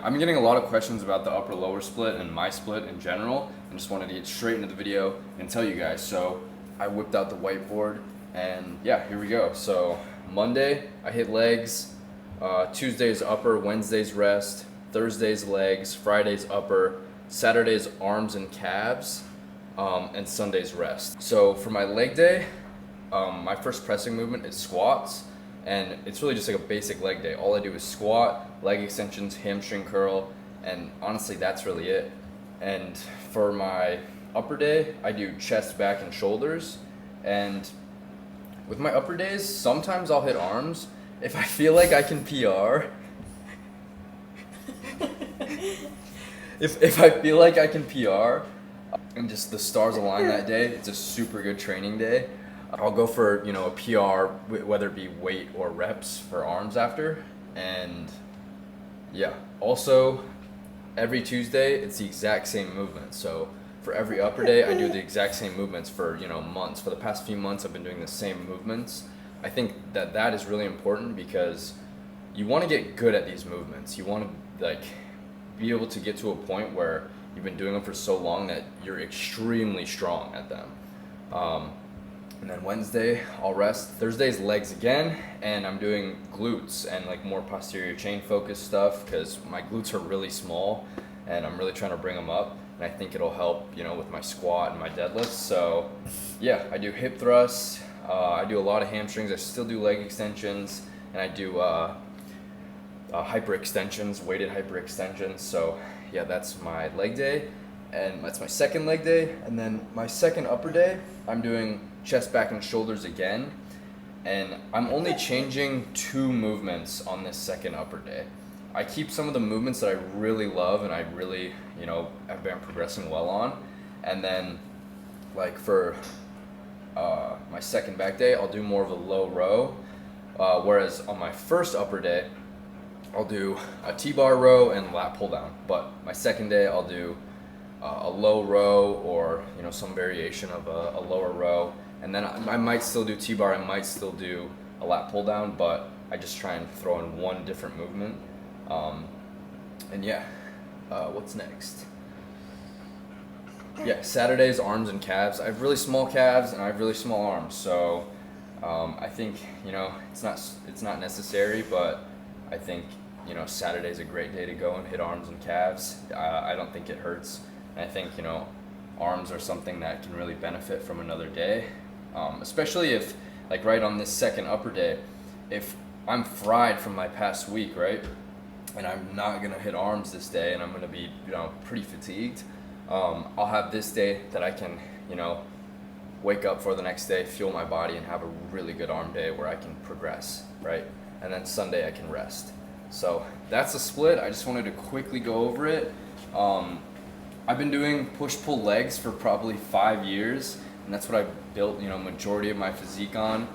I'm getting a lot of questions about the upper lower split and my split in general, and just wanted to get straight into the video and tell you guys. So I whipped out the whiteboard, and yeah, here we go. So Monday I hit legs, Tuesday's upper, Wednesday's rest, Thursday's legs, Friday's upper, Saturday's arms and calves, and Sunday's rest. So for my leg day, my first pressing movement is squats. And it's really just like a basic leg day. All I do is squat, leg extensions, hamstring curl, and honestly, that's really it. And for my upper day, I do chest, back, and shoulders. And with my upper days, sometimes I'll hit arms. If I feel like I can PR, if I feel like I can PR, and just the stars align that day, it's a super good training day. I'll go for, a PR, whether it be weight or reps for arms after. And yeah, also every Tuesday, it's the exact same movement. So for every upper day, I do the exact same movements for, months. For the past few months, I've been doing the same movements. I think that is really important because you want to get good at these movements. You want to be able to get to a point where you've been doing them for so long that you're extremely strong at them. And then Wednesday, I'll rest. Thursday's legs again, and I'm doing glutes and more posterior chain focused stuff because my glutes are really small, and I'm really trying to bring them up. And I think it'll help, with my squat and my deadlifts. So yeah, I do hip thrusts. I do a lot of hamstrings. I still do leg extensions, and I do hyperextensions, weighted hyperextensions. So yeah, that's my leg day, and that's my second leg day. And then my second upper day, I'm doing chest, back, and shoulders again, and I'm only changing 2 movements on this second upper day. I keep some of the movements that I really love and I really, have been progressing well on, and then for my second back day, I'll do more of a low row, whereas on my first upper day, I'll do a T-bar row and lat pull down, but my second day, I'll do a low row or some variation of a lower row, and then I might still do T-bar, I might still do a lat pull down, but I just try and throw in one different movement. And yeah, what's next? Yeah, Saturday's arms and calves. I have really small calves and I have really small arms, so I think it's not necessary, but I think Saturday's a great day to go and hit arms and calves. I don't think it hurts. And I think, arms are something that can really benefit from another day, especially if, right on this second upper day, if I'm fried from my past week, right, and I'm not going to hit arms this day and I'm going to be, pretty fatigued, I'll have this day that I can, wake up for the next day, fuel my body, and have a really good arm day where I can progress, right, and then Sunday I can rest. So that's a split. I just wanted to quickly go over it. I've been doing push-pull legs for probably 5 years, and that's what I built, majority of my physique on.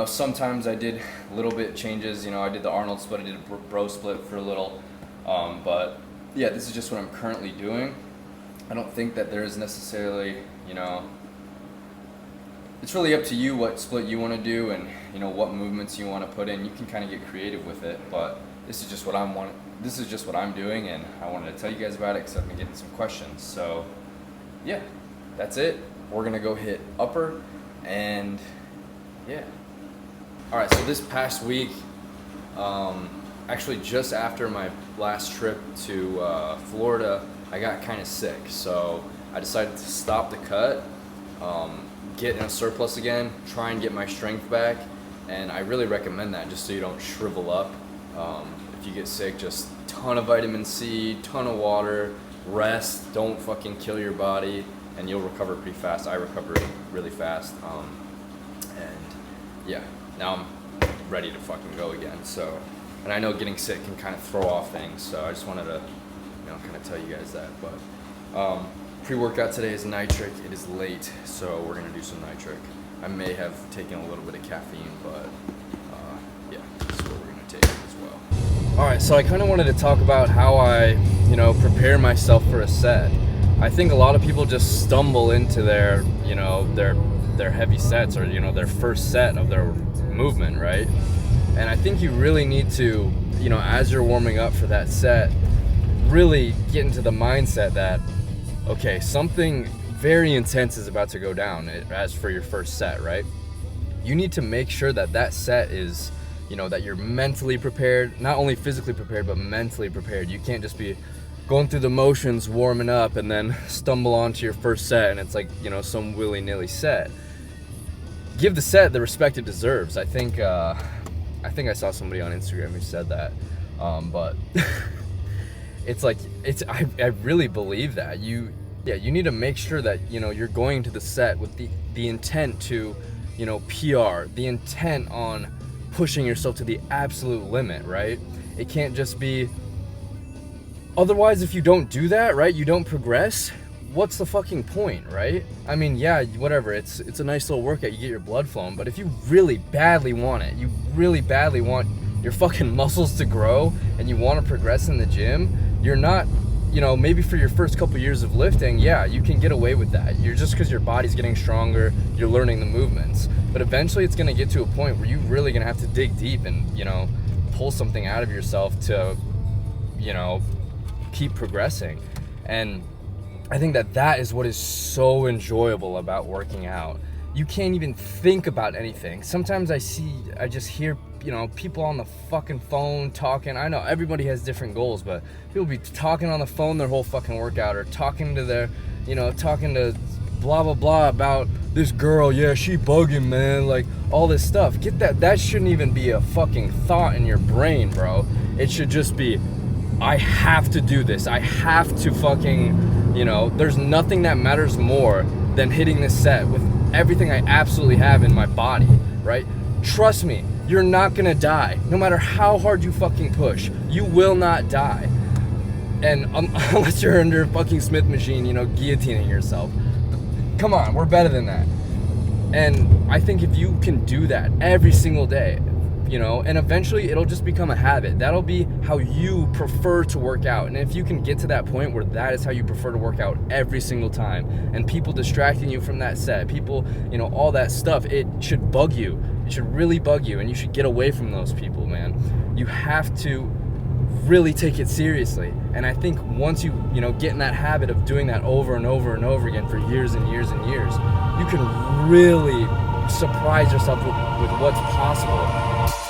Sometimes I did little bit changes. I did the Arnold split, I did a bro split for a little, but yeah, this is just what I'm currently doing. I don't think that there is necessarily, it's really up to you what split you want to do and what movements you want to put in. You can kind of get creative with it, but this is just what I'm doing, and I wanted to tell you guys about it because I've been getting some questions. So yeah, that's it. We're gonna go hit upper, and yeah. All right, so this past week, actually just after my last trip to Florida, I got kind of sick, so I decided to stop the cut, get in a surplus again, try and get my strength back, and I really recommend that just so you don't shrivel up. If you get sick, just ton of vitamin C, ton of water, rest, don't fucking kill your body, and you'll recover pretty fast. I recovered really fast, and yeah, now I'm ready to fucking go again. So, and I know getting sick can kind of throw off things, so I just wanted to, kind of tell you guys that. But pre-workout today is nitric. It is late, so we're gonna do some nitric. I may have taken a little bit of caffeine, but yeah, this is what we're gonna take as well. All right, so I kind of wanted to talk about how I, prepare myself for a set. I think a lot of people just stumble into their heavy sets, or their first set of their movement, right? And I think you really need to, as you're warming up for that set, really get into the mindset that, okay, something very intense is about to go down as for your first set, right? You need to make sure that that set is, that you're mentally prepared, not only physically prepared, but mentally prepared. You can't just be going through the motions, warming up, and then stumble onto your first set and it's like, some willy-nilly set. Give the set the respect it deserves. I think I saw somebody on Instagram who said that, but it's like, I really believe that you need to make sure that you're going to the set with the intent to PR, the intent on pushing yourself to the absolute limit, right? It can't just be, otherwise if you don't do that, right, you don't progress, what's the fucking point, right? I mean, yeah, whatever, it's a nice little workout, you get your blood flowing, but if you really badly want it, you really badly want your fucking muscles to grow and you want to progress in the gym, you're not, maybe for your first couple years of lifting, yeah, you can get away with that. You're just because your body's getting stronger, you're learning the movements. But eventually it's going to get to a point where you're really going to have to dig deep and, pull something out of yourself to, keep progressing. And I think that is what is so enjoyable about working out. You can't even think about anything. Sometimes I just hear, people on the fucking phone talking. I know everybody has different goals, but people be talking on the phone their whole fucking workout, or talking to their, talking to blah, blah, blah about this girl. Yeah, she bugging, man. Like, all this stuff. Get that. That shouldn't even be a fucking thought in your brain, bro. It should just be, I have to do this. I have to fucking, there's nothing that matters more than hitting this set with everything I absolutely have in my body, right? Trust me, you're not gonna die. No matter how hard you fucking push, you will not die. And unless you're under a fucking Smith machine, guillotining yourself. Come on, we're better than that. And I think if you can do that every single day, and eventually it'll just become a habit. That'll be how you prefer to work out. And if you can get to that point where that is how you prefer to work out every single time, and people distracting you from that set, people, all that stuff, it should bug you. It should really bug you, and you should get away from those people, man. You have to really take it seriously. And I think once you, get in that habit of doing that over and over and over again for years and years and years, you can really surprise yourself with what's possible.